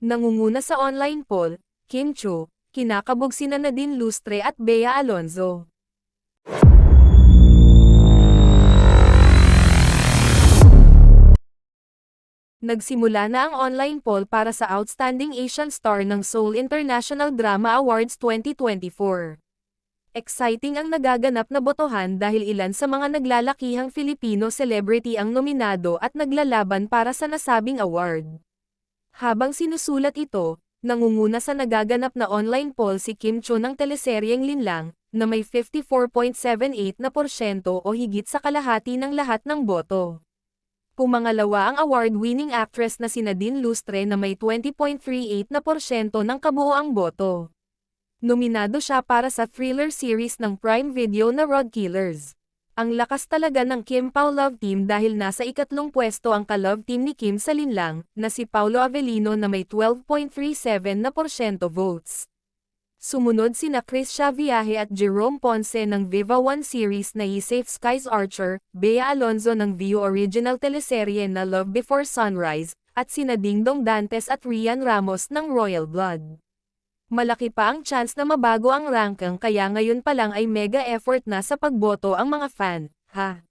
Nangunguna sa online poll, Kim Chiu, kinakabog sina Nadine Lustre at Bea Alonzo. Nagsimula na ang online poll para sa Outstanding Asian Star ng Seoul International Drama Awards 2024. Exciting ang nagaganap na botohan dahil ilan sa mga naglalakihang Filipino celebrity ang nominado at naglalaban para sa nasabing award. Habang sinusulat ito, nangunguna sa nagaganap na online poll si Kim Chiu ng teleseryeng Linlang, na may 54.78% o higit sa kalahati ng lahat ng boto. Pumangalawa ang award-winning actress na si Nadine Lustre na may 20.38% ng kabuoang boto. Nominado siya para sa thriller series ng Prime Video na Road Killers. Ang lakas talaga ng Kim Pao Love Team dahil nasa ikatlong pwesto ang ka-love team ni Kim sa Linlang, na si Paulo Avellino na may 12.37% votes. Sumunod sina Chris Xaviaje at Jerome Ponce ng Viva One series na Safe Skies Archer, Bea Alonzo ng Viu original teleserye na Love Before Sunrise, at sina Dingdong Dantes at Rian Ramos ng Royal Blood. Malaki pa ang chance na mabago ang ranking kaya ngayon pa lang ay mega effort na sa pagboto ang mga fan, ha?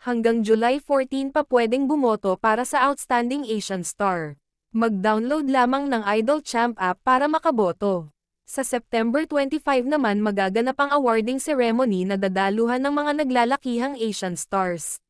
Hanggang July 14 pa pwedeng bumoto para sa Outstanding Asian Star. Mag-download lamang ng Idol Champ app para makaboto. Sa September 25 naman magaganap ang awarding ceremony na dadaluhan ng mga naglalakihang Asian stars.